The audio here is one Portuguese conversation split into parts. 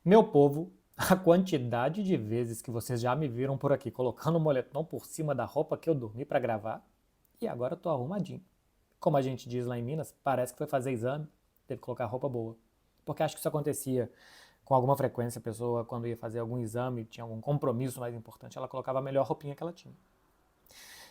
Meu povo, a quantidade de vezes que vocês já me viram por aqui colocando o moletom por cima da roupa que eu dormi pra gravar, e agora eu tô arrumadinho. Como a gente diz lá em Minas, parece que foi fazer exame, teve que colocar roupa boa. Porque acho que isso acontecia com alguma frequência, a pessoa quando ia fazer algum exame, tinha algum compromisso mais importante, ela colocava a melhor roupinha que ela tinha.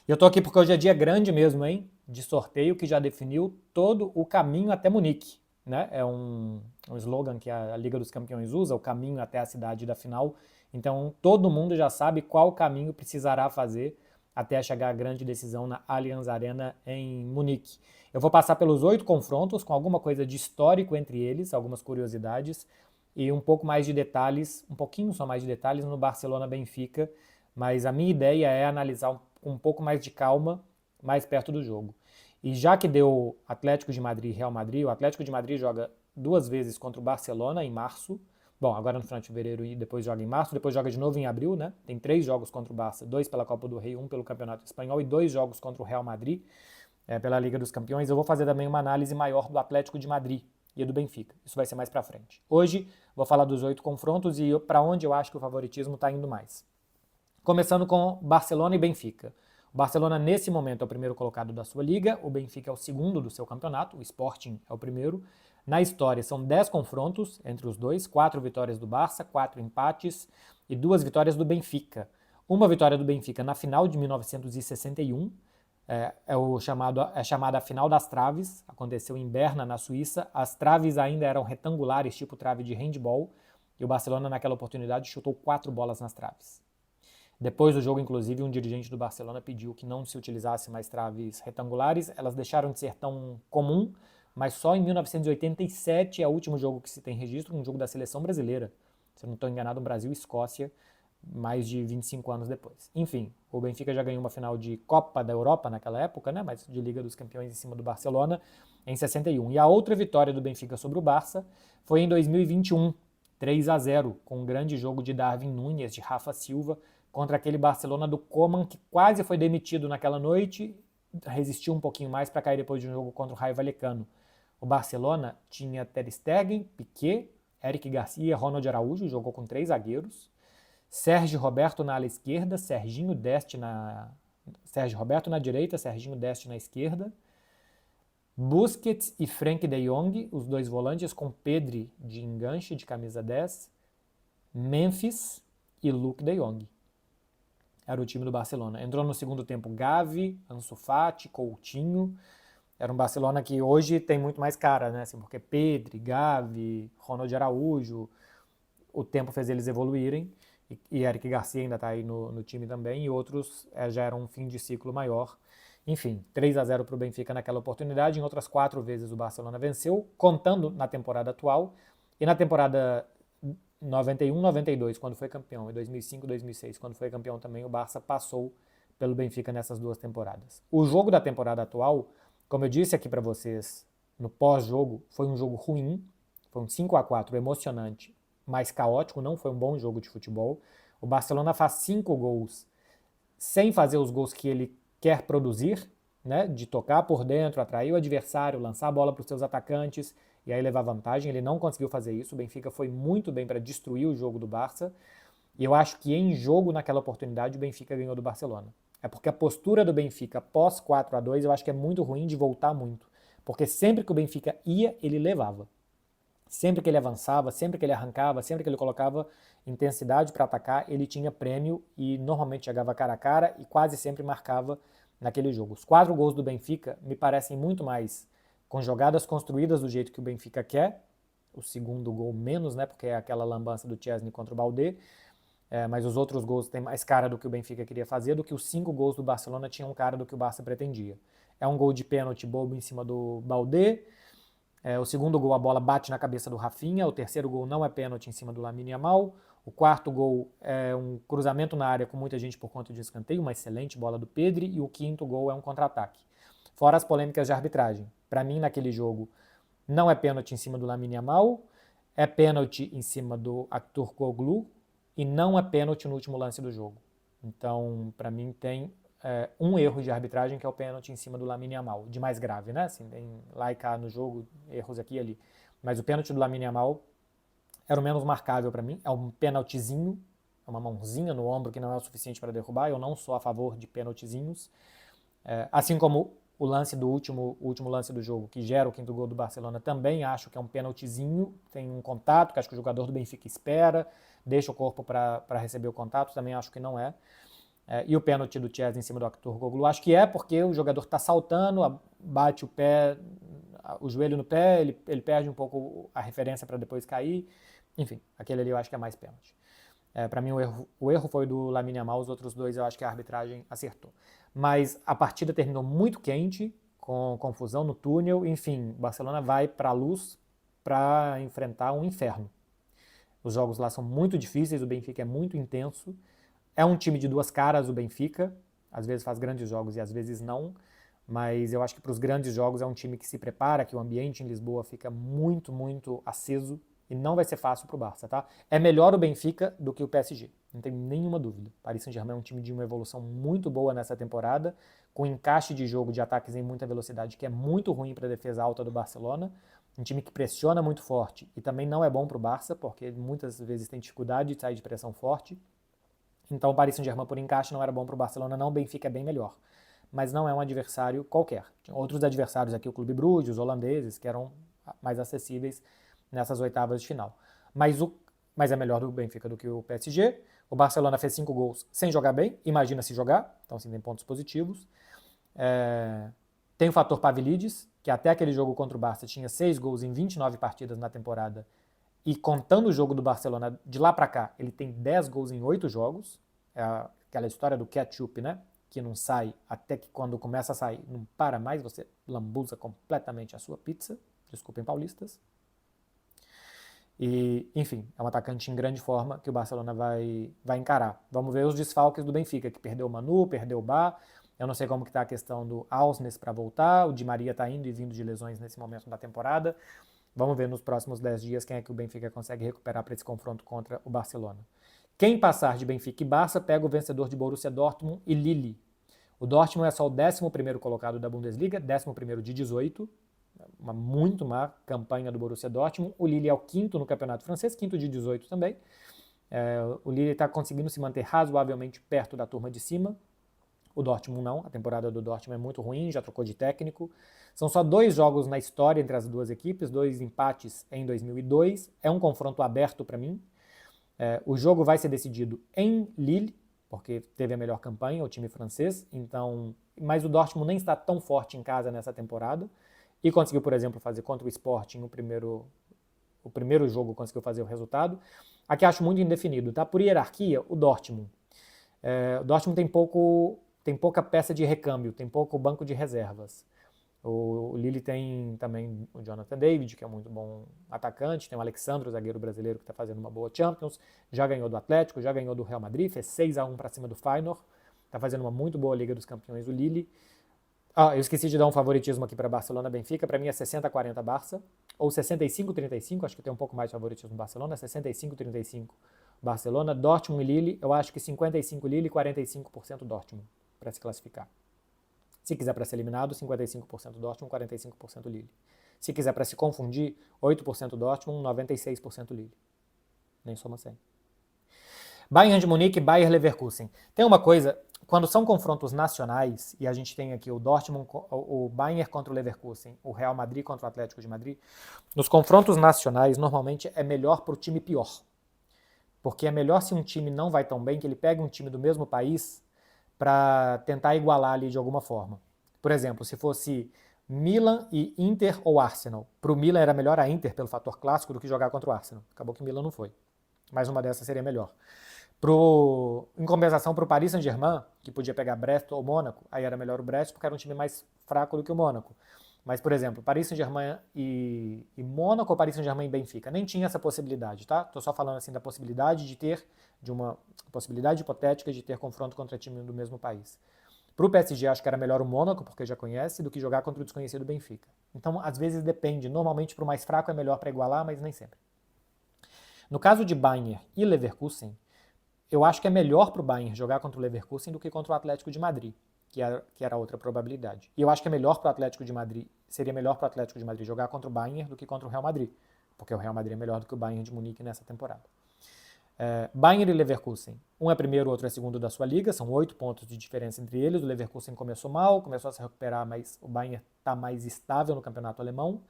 E eu tô aqui porque hoje é dia grande mesmo, hein? De sorteio que já definiu todo o caminho até Munique. Né? É um slogan que a Liga dos Campeões usa, o caminho até a cidade da final. Então todo mundo já sabe qual caminho precisará fazer até chegar a grande decisão na Allianz Arena em Munique. Eu vou passar pelos 8 confrontos, com alguma coisa de histórico entre eles, algumas curiosidades, e um pouco mais de detalhes, um pouquinho só mais de detalhes no Barcelona-Benfica, mas a minha ideia é analisar com um pouco mais de calma, mais perto do jogo. E já que deu Atlético de Madrid e Real Madrid, o Atlético de Madrid joga 2 vezes contra o Barcelona em março. Bom, agora no final de fevereiro e depois joga em março, depois joga de novo em abril, né? Tem 3 jogos contra o Barça, 2 pela Copa do Rei, 1 pelo Campeonato Espanhol e 2 jogos contra o Real Madrid, pela Liga dos Campeões. Eu vou fazer também uma análise maior do Atlético de Madrid e do Benfica. Isso vai ser mais pra frente. Hoje vou falar dos 8 confrontos e para onde eu acho que o favoritismo está indo mais. Começando com Barcelona e Benfica. O Barcelona, nesse momento, é o primeiro colocado da sua liga, o Benfica é o segundo do seu campeonato, o Sporting é o primeiro. Na história, são 10 confrontos entre os dois, 4 vitórias do Barça, 4 empates e 2 vitórias do Benfica. Uma vitória do Benfica na final de 1961, é chamada a Final das Traves, aconteceu em Berna, na Suíça. As traves ainda eram retangulares, tipo trave de handball, e o Barcelona, naquela oportunidade, chutou 4 bolas nas traves. Depois do jogo, inclusive, um dirigente do Barcelona pediu que não se utilizasse mais traves retangulares. Elas deixaram de ser tão comum, mas só em 1987 é o último jogo que se tem registro, um jogo da seleção brasileira. Se eu não estou enganado, Brasil e Escócia, mais de 25 anos depois. Enfim, o Benfica já ganhou uma final de Copa da Europa naquela época, né? Mas de Liga dos Campeões em cima do Barcelona em 61. E a outra vitória do Benfica sobre o Barça foi em 2021, 3-0, com um grande jogo de Darwin Núñez, de Rafa Silva, contra aquele Barcelona do Koeman, que quase foi demitido naquela noite, resistiu um pouquinho mais para cair depois de um jogo contra o Raio Vallecano. O Barcelona tinha Ter Stegen, Piqué, Eric Garcia, Ronald Araújo, jogou com 3 zagueiros, Sérgio Roberto na ala esquerda, Sérgio Roberto na direita, Serginho Deste na esquerda, Busquets e Frenkie de Jong, os dois volantes, com Pedri de enganche de camisa 10, Memphis e Luke de Jong. Era o time do Barcelona. Entrou no segundo tempo Gavi, Ansu Fati, Coutinho. Era um Barcelona que hoje tem muito mais cara, né? Assim, porque Pedri, Gavi, Ronald Araújo, o tempo fez eles evoluírem. E Eric Garcia ainda está aí no time também. E outros já eram um fim de ciclo maior. Enfim, 3-0 para o Benfica naquela oportunidade. Em outras 4 vezes o Barcelona venceu, contando na temporada atual. E na temporada 91, 92, quando foi campeão, e 2005, 2006, quando foi campeão também, o Barça passou pelo Benfica nessas 2 temporadas. O jogo da temporada atual, como eu disse aqui para vocês no pós-jogo, foi um jogo ruim, foi um 5-4 emocionante, mas caótico, não foi um bom jogo de futebol. O Barcelona faz 5 gols sem fazer os gols que ele quer produzir, né, de tocar por dentro, atrair o adversário, lançar a bola para os seus atacantes e aí levar vantagem. Ele não conseguiu fazer isso. O Benfica foi muito bem para destruir o jogo do Barça. E eu acho que em jogo, naquela oportunidade, o Benfica ganhou do Barcelona. É porque a postura do Benfica pós 4-2 eu acho que é muito ruim de voltar muito. Porque sempre que o Benfica ia, ele levava. Sempre que ele avançava, sempre que ele arrancava, sempre que ele colocava intensidade para atacar, ele tinha prêmio e normalmente chegava cara a cara e quase sempre marcava naquele jogo. Os 4 gols do Benfica me parecem muito mais com jogadas construídas do jeito que o Benfica quer, o segundo gol menos, né, porque é aquela lambança do Chesney contra o Baldé, mas os outros gols têm mais cara do que o Benfica queria fazer, do que os 5 gols do Barcelona tinham cara do que o Barça pretendia. É um gol de pênalti bobo em cima do Baldé, o segundo gol, a bola bate na cabeça do Rafinha. O terceiro gol não é pênalti em cima do Lamine Yamal. O quarto gol é um cruzamento na área com muita gente por conta de escanteio, uma excelente bola do Pedri. E o quinto gol é um contra-ataque. Fora as polêmicas de arbitragem. Para mim, naquele jogo, não é pênalti em cima do Lamine Yamal, é pênalti em cima do Aktürkoğlu e não é pênalti no último lance do jogo. Então, para mim, tem um erro de arbitragem, que é o pênalti em cima do Lamine Yamal, de mais grave, né? Assim, tem lá e cá no jogo, erros aqui e ali. Mas o pênalti do Lamine Yamal era o menos marcável para mim, é um penaltizinho, é uma mãozinha no ombro que não é o suficiente para derrubar, eu não sou a favor de penaltizinhos. Assim como o lance do último lance do jogo, que gera o quinto gol do Barcelona, também acho que é um penaltizinho, tem um contato, que acho que o jogador do Benfica espera, deixa o corpo para receber o contato, também acho que não é. E o pênalti do Chesney em cima do Aktürkoğlu, acho que é porque o jogador está saltando, bate o pé, o joelho no pé, ele perde um pouco a referência para depois cair. Enfim, aquele ali eu acho que é mais pênalti. Para mim o erro foi do Lamine Yamal, os outros dois eu acho que a arbitragem acertou. Mas a partida terminou muito quente, com confusão no túnel, enfim, o Barcelona vai para a luz para enfrentar um inferno. Os jogos lá são muito difíceis, o Benfica é muito intenso. É um time de duas caras, o Benfica. Às vezes faz grandes jogos e às vezes não. Mas eu acho que para os grandes jogos é um time que se prepara, que o ambiente em Lisboa fica muito, muito aceso. E não vai ser fácil para o Barça, tá? É melhor o Benfica do que o PSG. Não tem nenhuma dúvida. Paris Saint-Germain é um time de uma evolução muito boa nessa temporada, com encaixe de jogo de ataques em muita velocidade, que é muito ruim para a defesa alta do Barcelona. Um time que pressiona muito forte e também não é bom para o Barça, porque muitas vezes tem dificuldade de sair de pressão forte. Então o Paris Saint-Germain por encaixe não era bom para o Barcelona, não. O Benfica é bem melhor. Mas não é um adversário qualquer. Tinha outros adversários aqui, o Clube Brugge, os holandeses, que eram mais acessíveis nessas oitavas de final. Mas é melhor do Benfica do que o PSG. O Barcelona fez 5 gols sem jogar bem, imagina se jogar, então assim, tem pontos positivos. Tem o fator Pavlidis, que até aquele jogo contra o Barça tinha 6 gols em 29 partidas na temporada, e contando o jogo do Barcelona de lá para cá, ele tem 10 gols em 8 jogos, é aquela história do ketchup, né? Que não sai até que quando começa a sair, não para mais, você lambuza completamente a sua pizza, desculpem paulistas. E, enfim, é um atacante em grande forma que o Barcelona vai encarar. Vamos ver os desfalques do Benfica, que perdeu o Manu, perdeu o Bá. Eu não sei como que está a questão do Ausnes para voltar. O Di Maria está indo e vindo de lesões nesse momento da temporada. Vamos ver nos próximos 10 dias quem é que o Benfica consegue recuperar para esse confronto contra o Barcelona. Quem passar de Benfica e Barça pega o vencedor de Borussia Dortmund e Lille. O Dortmund é só o 11º colocado da Bundesliga, 11º de 18, uma muito má campanha do Borussia Dortmund. O Lille é o 5º no campeonato francês, 5º de 18 também. O Lille está conseguindo se manter razoavelmente perto da turma de cima. O Dortmund não, a temporada do Dortmund é muito ruim, já trocou de técnico. São só 2 jogos na história entre as duas equipes, 2 empates em 2002. É um confronto aberto para mim. O jogo vai ser decidido em Lille, porque teve a melhor campanha, o time francês. Então, mas o Dortmund nem está tão forte em casa nessa temporada. E conseguiu, por exemplo, fazer contra o Sporting o primeiro jogo, conseguiu fazer o resultado. Aqui acho muito indefinido, tá? Por hierarquia, o Dortmund. O Dortmund tem pouca peça de recâmbio, tem pouco banco de reservas. O Lille tem também o Jonathan David, que é um muito bom atacante, tem o Alexandre, o zagueiro brasileiro, que está fazendo uma boa Champions, já ganhou do Atlético, já ganhou do Real Madrid, fez 6-1 para cima do Feyenoord, está fazendo uma muito boa Liga dos Campeões o Lille. Eu esqueci de dar um favoritismo aqui para Barcelona-Benfica, para mim é 60-40 Barça, ou 65-35, acho que tem um pouco mais de favoritismo no Barcelona, 65-35 Barcelona. Dortmund e Lille, eu acho que 55 Lille e 45% Dortmund, para se classificar. Se quiser para ser eliminado, 55% Dortmund, 45% Lille. Se quiser para se confundir, 8% Dortmund, 96% Lille. Nem soma 100. Bayern de Munique e Bayer Leverkusen. Tem uma coisa, quando são confrontos nacionais, e a gente tem aqui o Dortmund, o Bayern contra o Leverkusen, o Real Madrid contra o Atlético de Madrid, nos confrontos nacionais, normalmente é melhor para o time pior. Porque é melhor se um time não vai tão bem, que ele pegue um time do mesmo país para tentar igualar ali de alguma forma. Por exemplo, se fosse Milan e Inter ou Arsenal. Para o Milan era melhor a Inter pelo fator clássico do que jogar contra o Arsenal. Acabou que o Milan não foi. Mas uma dessas seria melhor. Em compensação para o Paris Saint-Germain, que podia pegar Brest ou Mônaco, aí era melhor o Brest porque era um time mais fraco do que o Mônaco. Mas, por exemplo, Paris Saint-Germain e Mônaco ou Paris Saint-Germain e Benfica, nem tinha essa possibilidade, tá? Estou só falando assim da possibilidade de uma possibilidade hipotética de ter confronto contra time do mesmo país. Para o PSG, acho que era melhor o Mônaco, porque já conhece, do que jogar contra o desconhecido Benfica. Então, às vezes depende. Normalmente, para o mais fraco é melhor para igualar, mas nem sempre. No caso de Bayern e Leverkusen, eu acho que é melhor para o Bayern jogar contra o Leverkusen do que contra o Atlético de Madrid, que era outra probabilidade. E eu acho que seria melhor para o Atlético de Madrid jogar contra o Bayern do que contra o Real Madrid, porque o Real Madrid é melhor do que o Bayern de Munique nessa temporada. Bayern e Leverkusen, um é primeiro, o outro é segundo da sua liga, são 8 pontos de diferença entre eles. O Leverkusen começou mal, começou a se recuperar, mas o Bayern está mais estável no campeonato alemão.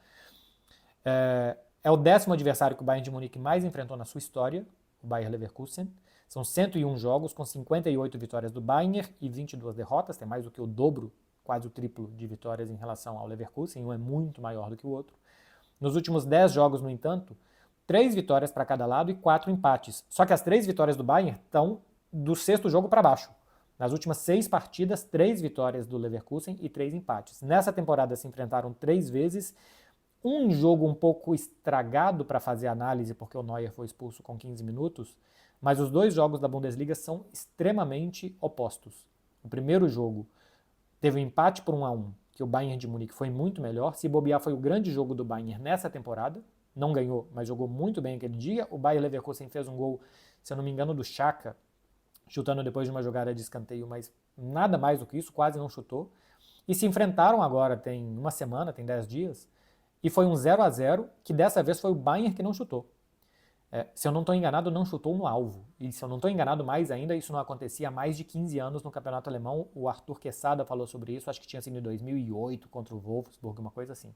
É o 10º adversário que o Bayern de Munique mais enfrentou na sua história, o Bayer Leverkusen. São 101 jogos, com 58 vitórias do Bayern e 22 derrotas, tem mais do que o dobro, quase o triplo de vitórias em relação ao Leverkusen, um é muito maior do que o outro. Nos últimos 10 jogos, no entanto, 3 vitórias para cada lado e 4 empates. Só que as 3 vitórias do Bayern estão do 6º jogo para baixo. Nas últimas 6 partidas, 3 vitórias do Leverkusen e 3 empates. Nessa temporada se enfrentaram 3 vezes, um jogo um pouco estragado para fazer análise, porque o Neuer foi expulso com 15 minutos, mas os 2 jogos da Bundesliga são extremamente opostos. O primeiro jogo teve um empate por 1-1, que o Bayern de Munique foi muito melhor. Se bobear, foi o grande jogo do Bayern nessa temporada. Não ganhou, mas jogou muito bem aquele dia. O Bayer Leverkusen fez um gol, se eu não me engano, do Xhaka, chutando depois de uma jogada de escanteio, mas nada mais do que isso, quase não chutou. E se enfrentaram agora, tem uma semana, tem 10 dias, e foi um 0-0, que dessa vez foi o Bayern que não chutou. Se eu não estou enganado, não chutou no alvo. E se eu não estou enganado mais ainda, isso não acontecia há mais de 15 anos no campeonato alemão. O Arthur Quesada falou sobre isso, acho que tinha sido em 2008 contra o Wolfsburg, uma coisa assim.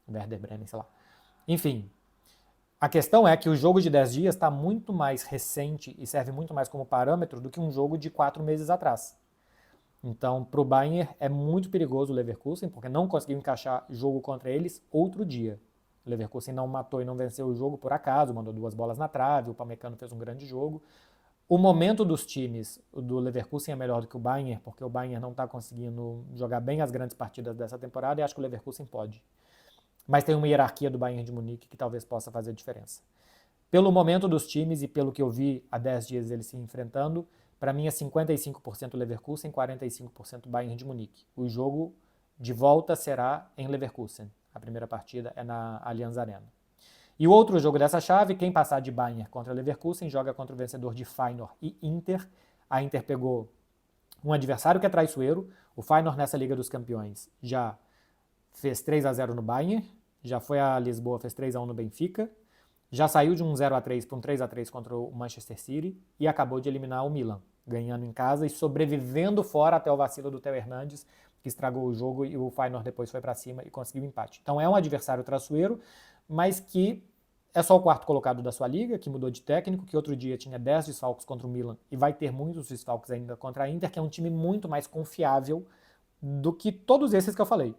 Werder Bremen, sei lá. Enfim, a questão é que o jogo de 10 dias está muito mais recente e serve muito mais como parâmetro do que um jogo de 4 meses atrás. Então, para o Bayern é muito perigoso o Leverkusen, porque não conseguiu encaixar jogo contra eles outro dia. O Leverkusen não matou e não venceu o jogo por acaso, mandou 2 bolas na trave, o Pamecano fez um grande jogo. O momento dos times do Leverkusen é melhor do que o Bayern, porque o Bayern não está conseguindo jogar bem as grandes partidas dessa temporada e acho que o Leverkusen pode. Mas tem uma hierarquia do Bayern de Munique que talvez possa fazer diferença. Pelo momento dos times e pelo que eu vi há 10 dias eles se enfrentando, para mim é 55% Leverkusen, 45% Bayern de Munique. O jogo de volta será em Leverkusen. A primeira partida é na Allianz Arena. E o outro jogo dessa chave, quem passar de Bayern contra Leverkusen, joga contra o vencedor de Feyenoord e Inter. A Inter pegou um adversário que é traiçoeiro. O Feyenoord nessa Liga dos Campeões já fez 3-0 no Bayern, já foi a Lisboa, fez 3-1 no Benfica, já saiu de um 0-3 para um 3-3 contra o Manchester City e acabou de eliminar o Milan, ganhando em casa e sobrevivendo fora até o vacilo do Theo Hernandes, que estragou o jogo e o Feyenoord depois foi para cima e conseguiu o empate. Então é um adversário traiçoeiro, mas que é só o 4º colocado da sua liga, que mudou de técnico, que outro dia tinha 10 desfalques contra o Milan e vai ter muitos desfalques ainda contra a Inter, que é um time muito mais confiável do que todos esses que eu falei.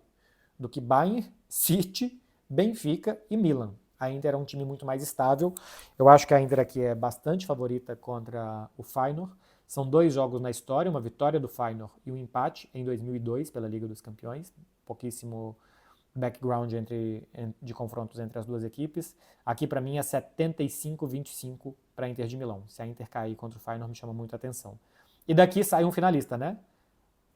Do que Bayern, City, Benfica e Milan. A Inter é um time muito mais estável. Eu acho que a Inter aqui é bastante favorita contra o Feyenoord. São 2 jogos na história, uma vitória do Feyenoord e um empate em 2002 pela Liga dos Campeões. Pouquíssimo background de confrontos entre as duas equipes. Aqui para mim é 75-25 para a Inter de Milão. Se a Inter cair contra o Feyenoord me chama muita atenção. E daqui sai um finalista, né?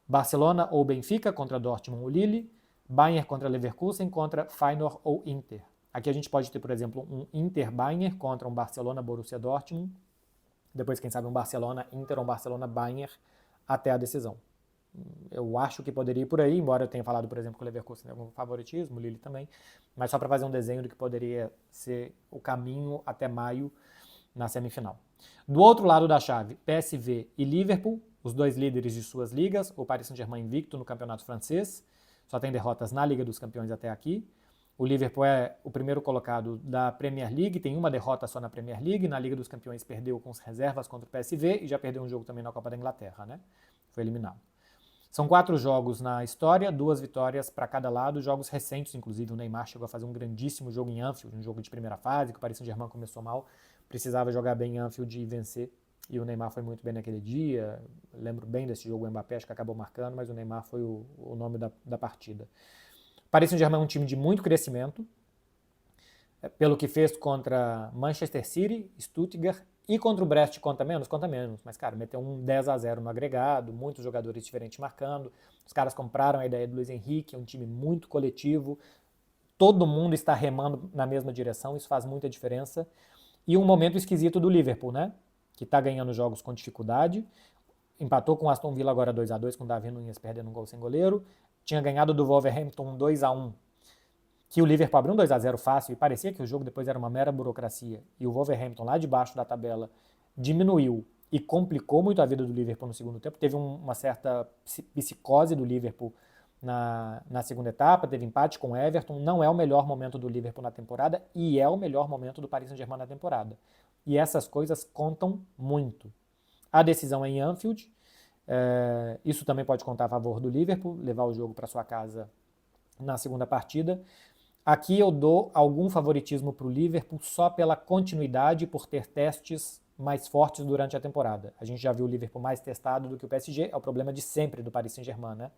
Barcelona ou Benfica contra Dortmund ou Lille. Bayern contra Leverkusen contra Feyenoord ou Inter. Aqui a gente pode ter, por exemplo, um Inter-Bayern contra um Barcelona-Borussia Dortmund. Depois, quem sabe, um Barcelona-Inter ou um Barcelona-Bayern até a decisão. Eu acho que poderia ir por aí, embora eu tenha falado, por exemplo, que o Leverkusen tem algum favoritismo, o Lille também, mas só para fazer um desenho do que poderia ser o caminho até maio na semifinal. Do outro lado da chave, PSV e Liverpool, os 2 líderes de suas ligas, o Paris Saint-Germain invicto no campeonato francês, só tem derrotas na Liga dos Campeões até aqui. O Liverpool é o primeiro colocado da Premier League, tem uma derrota só na Premier League, na Liga dos Campeões perdeu com as reservas contra o PSV e já perdeu um jogo também na Copa da Inglaterra, né? Foi eliminado. São 4 jogos na história, 2 vitórias para cada lado, jogos recentes, inclusive o Neymar chegou a fazer um grandíssimo jogo em Anfield, um jogo de primeira fase, que o Paris Saint-Germain começou mal, precisava jogar bem em Anfield e vencer, e o Neymar foi muito bem naquele dia. Lembro bem desse jogo, o Mbappé acho que acabou marcando, mas o Neymar foi o nome da partida. Paris Saint-Germain é um time de muito crescimento, pelo que fez contra Manchester City, Stuttgart e contra o Brest conta menos, mas cara, meteu um 10-0 no agregado, muitos jogadores diferentes marcando, os caras compraram a ideia do Luiz Henrique, é um time muito coletivo, todo mundo está remando na mesma direção, isso faz muita diferença, e um momento esquisito do Liverpool, né, que está ganhando jogos com dificuldade, empatou com o Aston Villa agora 2-2, com o Davi Nunes perdendo um gol sem goleiro, tinha ganhado do Wolverhampton 2-1 que o Liverpool abriu um 2-0 fácil e parecia que o jogo depois era uma mera burocracia, e o Wolverhampton lá de baixo da tabela diminuiu e complicou muito a vida do Liverpool no segundo tempo. Teve uma certa psicose do Liverpool na segunda etapa, teve empate com o Everton. Não é o melhor momento do Liverpool na temporada e é o melhor momento do Paris Saint-Germain na temporada. E essas coisas contam muito. A decisão é em Anfield. Isso também pode contar a favor do Liverpool, levar o jogo para sua casa na segunda partida. Aqui eu dou algum favoritismo para o Liverpool só pela continuidade, por ter testes mais fortes durante a temporada. A gente já viu o Liverpool mais testado do que o PSG, é o problema de sempre do Paris Saint-Germain, né?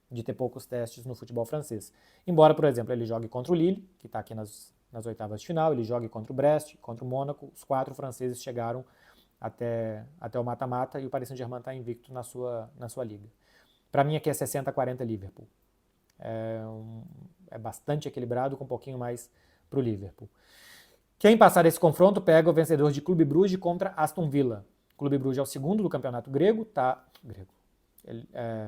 De ter poucos testes no futebol francês. Embora, por exemplo, ele jogue contra o Lille, que está aqui nas oitavas de final, ele jogue contra o Brest, contra o Mônaco, os 4 franceses chegaram até o mata-mata e o Paris Saint-Germain está invicto na sua liga. Para mim aqui é 60-40 Liverpool. É bastante equilibrado, com um pouquinho mais para o Liverpool. Quem passar esse confronto pega o vencedor de Clube Brugge contra Aston Villa. Clube Brugge é o segundo do campeonato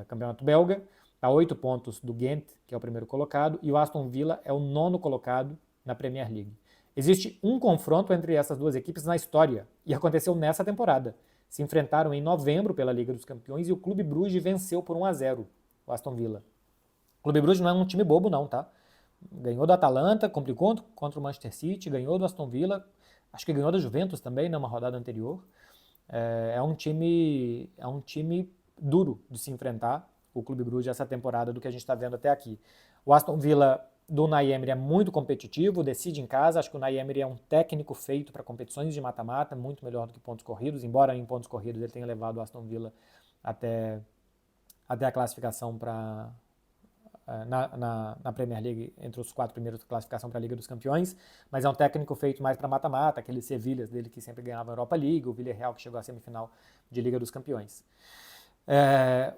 campeonato belga, está a 8 pontos do Ghent, que é o primeiro colocado, e o Aston Villa é o 9º colocado na Premier League. Existe um confronto entre essas duas equipes na história, e aconteceu nessa temporada. Se enfrentaram em novembro pela Liga dos Campeões e o Clube Brugge venceu por 1-0 o Aston Villa. O Clube Brugge não é um time bobo não, tá? Ganhou do Atalanta, complicou contra o Manchester City, ganhou do Aston Villa, acho que ganhou da Juventus também, numa rodada anterior. É um time duro de se enfrentar, o Clube Brugge, essa temporada, do que a gente está vendo até aqui. O Aston Villa do Unai Emery é muito competitivo, decide em casa. Acho que o Unai Emery é um técnico feito para competições de mata-mata, muito melhor do que pontos corridos, embora em pontos corridos ele tenha levado o Aston Villa até a classificação na Premier League, entre os 4 primeiros da classificação para a Liga dos Campeões, mas é um técnico feito mais para mata-mata, aqueles Sevilhas dele que sempre ganhava a Europa League, o Villarreal que chegou à semifinal de Liga dos Campeões.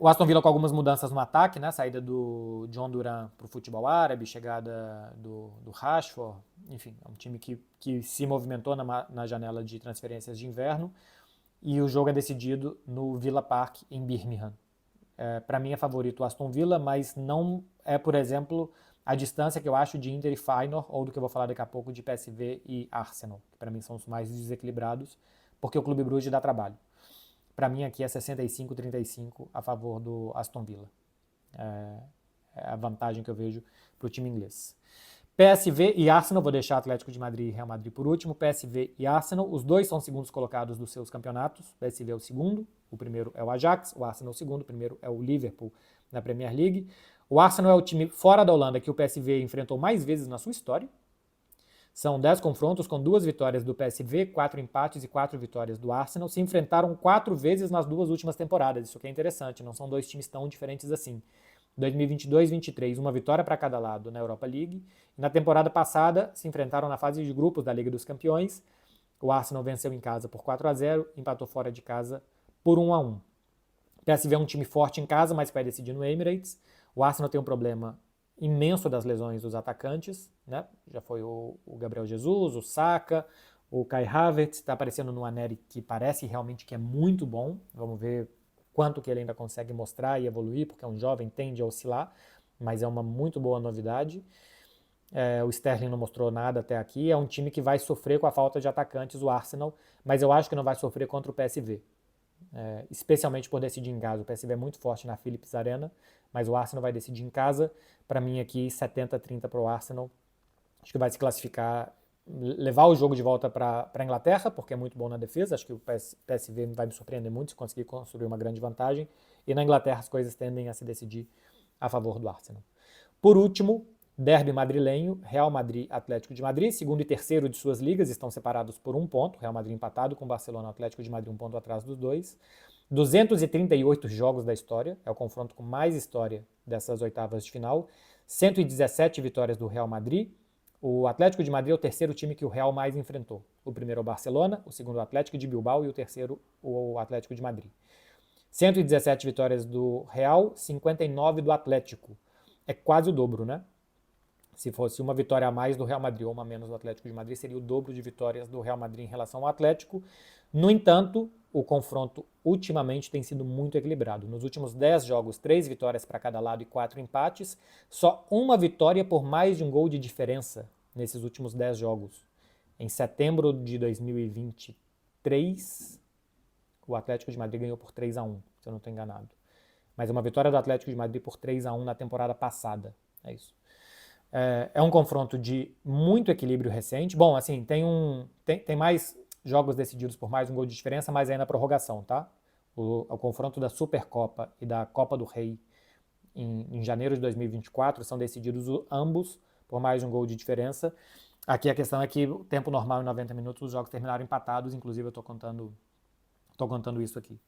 O Aston Villa com algumas mudanças no ataque, né? Saída do John Duran para o futebol árabe, chegada do Rashford, enfim, é um time que se movimentou na janela de transferências de inverno, e o jogo é decidido no Villa Park, em Birmingham. Para mim é favorito o Aston Villa, mas não é, por exemplo, a distância que eu acho de Inter e Feyenoord, ou do que eu vou falar daqui a pouco de PSV e Arsenal, que para mim são os mais desequilibrados, porque o Clube Brugge dá trabalho. Para mim aqui é 65-35 a favor do Aston Villa. É a vantagem que eu vejo para o time inglês. PSV e Arsenal, vou deixar Atlético de Madrid e Real Madrid por último. PSV e Arsenal, os dois são segundos colocados dos seus campeonatos. O PSV é o segundo, o primeiro é o Ajax, o Arsenal é o segundo, o primeiro é o Liverpool na Premier League. O Arsenal é o time fora da Holanda que o PSV enfrentou mais vezes na sua história. São 10 confrontos com 2 vitórias do PSV, 4 empates e 4 vitórias do Arsenal. Se enfrentaram 4 vezes nas 2 últimas temporadas, isso que é interessante, não são 2 times tão diferentes assim. 2022-23, uma vitória para cada lado na Europa League. E na temporada passada, se enfrentaram na fase de grupos da Liga dos Campeões. O Arsenal venceu em casa por 4-0, empatou fora de casa por 1-1. O PSV é um time forte em casa, mas vai decidir no Emirates. O Arsenal tem um problema imenso das lesões dos atacantes, né? Já foi o Gabriel Jesus, o Saka, o Kai Havertz, está aparecendo no Aneri, que parece realmente que é muito bom. Vamos ver quanto que ele ainda consegue mostrar e evoluir, porque é um jovem, tende a oscilar, mas é uma muito boa novidade. O Sterling não mostrou nada até aqui, é um time que vai sofrer com a falta de atacantes, o Arsenal, mas eu acho que não vai sofrer contra o PSV, especialmente por decidir em casa. O PSV é muito forte na Philips Arena, mas o Arsenal vai decidir em casa. Para mim aqui 70-30 para o Arsenal, acho que vai se classificar, levar o jogo de volta para a Inglaterra, porque é muito bom na defesa. Acho que o PSV vai me surpreender muito se conseguir construir uma grande vantagem, e na Inglaterra as coisas tendem a se decidir a favor do Arsenal. Por último, derby madrilenho, Real Madrid, Atlético de Madrid, segundo e terceiro de suas ligas estão separados por 1 ponto, Real Madrid empatado com o Barcelona, Atlético de Madrid 1 ponto atrás dos dois. 238 jogos da história, é o confronto com mais história dessas oitavas de final, 117 vitórias do Real Madrid. O Atlético de Madrid é o terceiro time que o Real mais enfrentou. O primeiro é o Barcelona, o segundo é o Atlético de Bilbao e o terceiro o Atlético de Madrid. 117 vitórias do Real, 59 do Atlético. É quase o dobro, né? Se fosse uma vitória a mais do Real Madrid ou uma a menos do Atlético de Madrid, seria o dobro de vitórias do Real Madrid em relação ao Atlético. No entanto, o confronto ultimamente tem sido muito equilibrado. Nos últimos 10 jogos, 3 vitórias para cada lado e 4 empates. Só uma vitória por mais de um gol de diferença nesses últimos 10 jogos. Em setembro de 2023, o Atlético de Madrid ganhou por 3-1, se eu não estou enganado. Mas uma vitória do Atlético de Madrid por 3-1 na temporada passada. É isso. É um confronto de muito equilíbrio recente. Bom, assim, tem mais jogos decididos por mais um gol de diferença, mas aí na prorrogação, tá? O confronto da Supercopa e da Copa do Rei em janeiro de 2024 são decididos ambos por mais de um gol de diferença. Aqui a questão é que o tempo normal em 90 minutos os jogos terminaram empatados, inclusive eu estou contando isso aqui.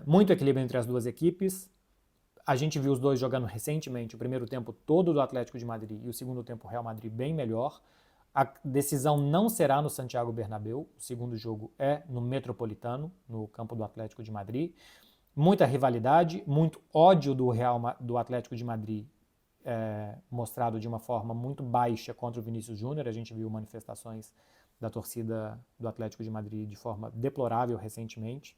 Muito equilíbrio entre as duas equipes. A gente viu os dois jogando recentemente, o primeiro tempo todo do Atlético de Madrid e o segundo tempo Real Madrid bem melhor. A decisão não será no Santiago Bernabéu, o segundo jogo é no Metropolitano, no campo do Atlético de Madrid. Muita rivalidade, muito ódio do Atlético de Madrid mostrado de uma forma muito baixa contra o Vinícius Júnior. A gente viu manifestações da torcida do Atlético de Madrid de forma deplorável recentemente.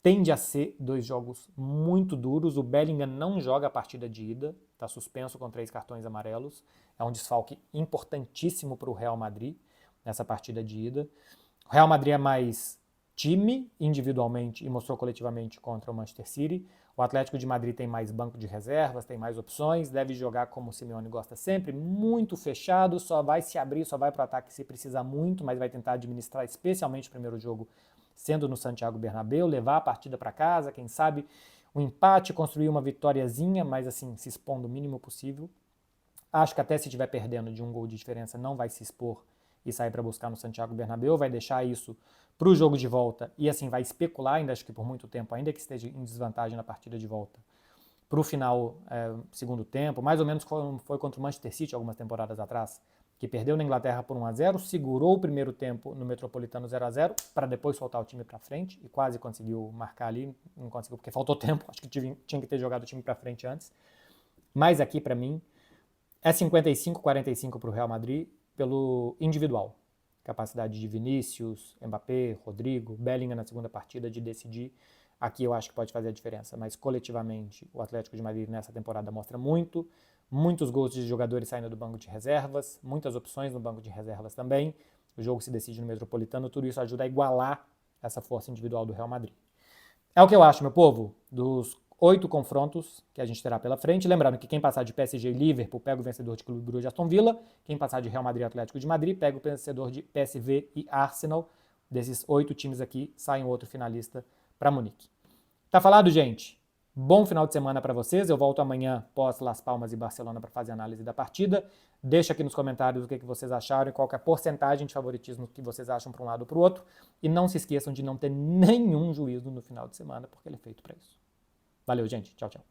Tende a ser dois jogos muito duros. O Bellingham não joga a partida de ida, está suspenso com 3 cartões amarelos. É um desfalque importantíssimo para o Real Madrid nessa partida de ida. O Real Madrid é mais time individualmente e mostrou coletivamente contra o Manchester City. O Atlético de Madrid tem mais banco de reservas, tem mais opções, deve jogar como o Simeone gosta sempre, muito fechado, só vai se abrir, só vai para o ataque se precisar muito, mas vai tentar administrar especialmente o primeiro jogo sendo no Santiago Bernabéu, levar a partida para casa, quem sabe um empate, construir uma vitóriazinha, mas assim, se expondo o mínimo possível. Acho que até se estiver perdendo de um gol de diferença, não vai se expor e sair para buscar no Santiago Bernabéu, vai deixar isso para o jogo de volta e assim vai especular, ainda acho que por muito tempo, ainda que esteja em desvantagem na partida de volta, para o final, segundo tempo, mais ou menos como foi contra o Manchester City algumas temporadas atrás, que perdeu na Inglaterra por 1-0, segurou o primeiro tempo no Metropolitano 0-0, para depois soltar o time para frente, e quase conseguiu marcar ali, não conseguiu porque faltou tempo, acho que tinha que ter jogado o time para frente antes. Mas aqui, para mim, é 55-45 para o Real Madrid pelo individual. Capacidade de Vinícius, Mbappé, Rodrigo, Bellingham na segunda partida de decidir. Aqui eu acho que pode fazer a diferença, mas coletivamente o Atlético de Madrid nessa temporada mostra muitos gols de jogadores saindo do banco de reservas, muitas opções no banco de reservas também. O jogo se decide no Metropolitano, tudo isso ajuda a igualar essa força individual do Real Madrid. É o que eu acho, meu povo, dos 8 confrontos que a gente terá pela frente. Lembrando que quem passar de PSG e Liverpool pega o vencedor de Clube Brugge e Aston Villa. Quem passar de Real Madrid e Atlético de Madrid pega o vencedor de PSV e Arsenal. Desses 8 times aqui, sai um outro finalista para Munique. Tá falado, gente? Bom final de semana para vocês. Eu volto amanhã pós Las Palmas e Barcelona para fazer análise da partida. Deixa aqui nos comentários o que vocês acharam e qual é a porcentagem de favoritismo que vocês acham para um lado ou para o outro. E não se esqueçam de não ter nenhum juízo no final de semana, porque ele é feito para isso. Valeu, gente. Tchau, tchau.